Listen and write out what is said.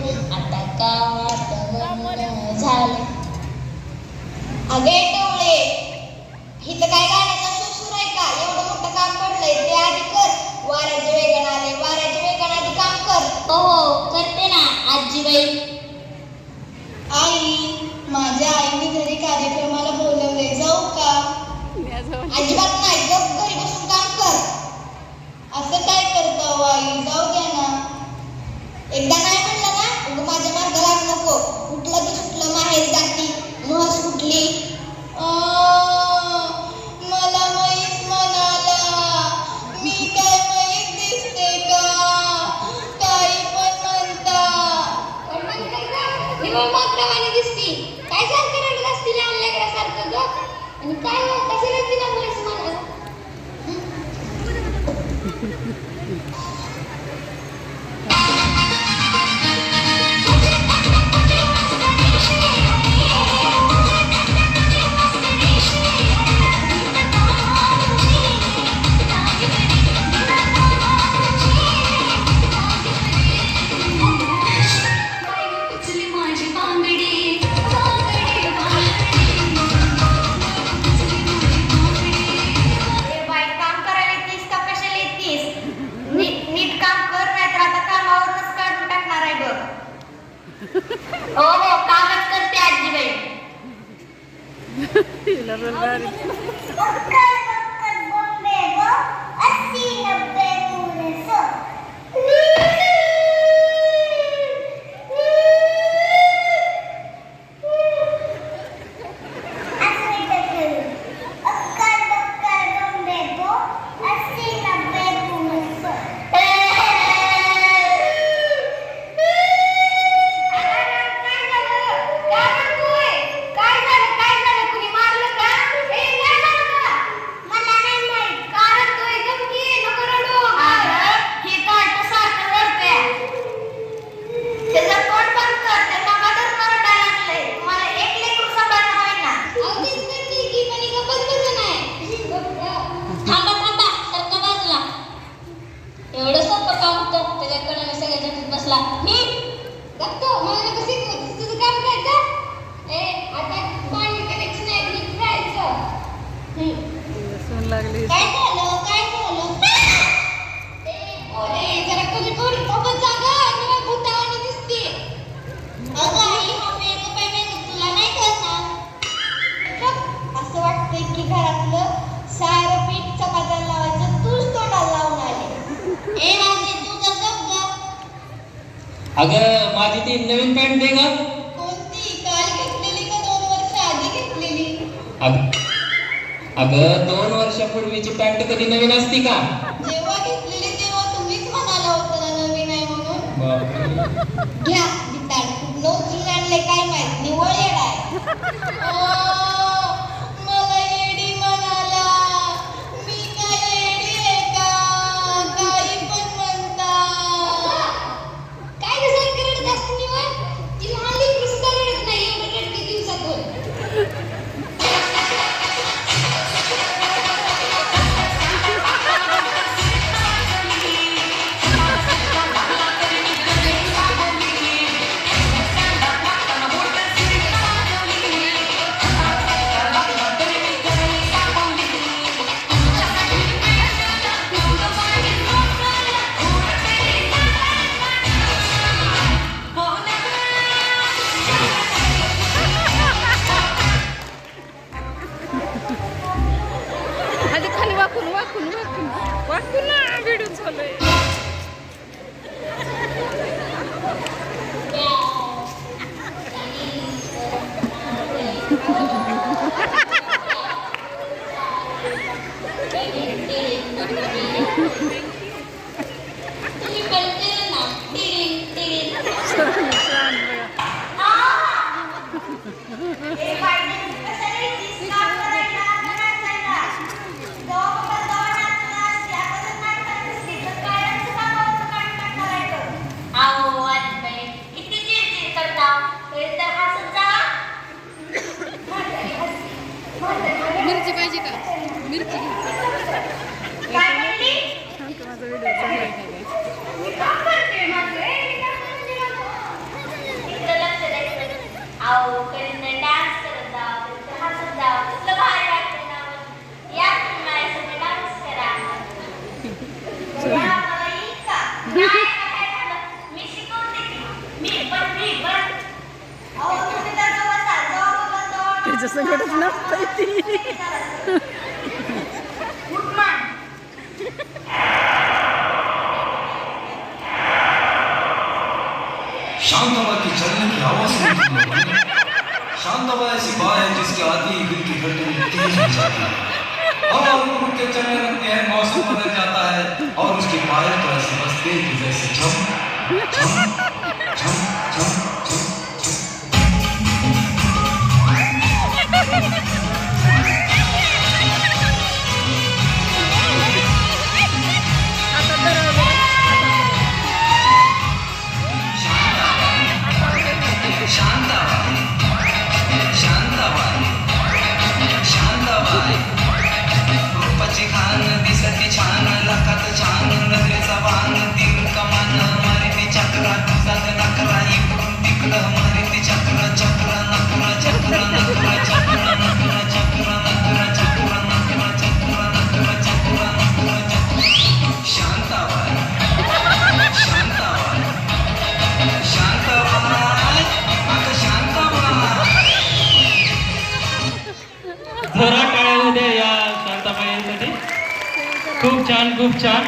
आता गावात लग्न झाले. अगे टोळे, इथं काय गाण्याचा सुसूर आहे का? एवढं मोठं काम पडलंय ते आधी कर. वाऱ्याचे वेगण आले, वाऱ्याचे वेगण आधी काम कर. हो करते ना आजीबाई. आई, माझ्या आईने घरी कार्यक्रमाला बोलवले, जाऊ का? अजिबात नाही, गप घरी बसून काम कर. असं काय करता हो आई, जाऊ द्या ना. एकदा नाही म्हणलं ना, उगा माझ्या मार्ग लाग नको. उठलं की सुटलं माहेरी जाती, म्हस कुठली. मला म्हैस म्हणाला, मी काय म्हैस दिसते का? काही पण म्हणता. मात्रावानी दिसती, काय सारखं रडत असती लहान लेकरासारखं ग. आणि काय कशाला तिला म्हैस म्हणाला? हो हो कामच करते आजीबाई. अगं माझी ती नवीन पॅन्ट दे ग. कोणती? काल घेतलेली का 2 वर्ष आधी घेतलेली? अगं 2 वर्षापूर्वीची पॅन्ट कधी नवीन असती का? जेव्हा घेतलेली तेव्हा तुम्हीच म्हणाला होता ना नवीन आहे म्हणून. घ्या बिताड, कुठलं उचलून आणले काय माहित, निवळ येड आहे. मला येडी म्हणाला, मी काय येडी आहे का? काही पण म्हणता. काय कसं करत असते निवळ? ती लहान लेकरं सुद्धा रडत नाही, एवढं रडते दिवसातून. मिरची पाहिजे का? मिरची अहो कधी डान्स करत जावं कधी हसत जावं कसलं भारी वाटतं ना मग. या तुम्ही माझ्यासोबत डान्स करा. या मला येईल का? नाही का काय झालं? मी शिकवते की. मी पण. अहो तुम्ही तर जवळ बसा. त्याच्या संकटच नसतंय ती. शांतबा के चलने की आवाज सुनी तुम लोगों ने? शांतबा ऐसी बात है जिसके आते ही दिल की धड़कन तेज हो जाती है। हवा रुक के चलने लगती है, मौसम बदल जाता है और उसके पायल तो ऐसे बजते हैं कि जैसे झम झम झम झम झम जरा टाळ्या होऊ द्या या शांताबाईंसाठी. खूप छान खूप छान.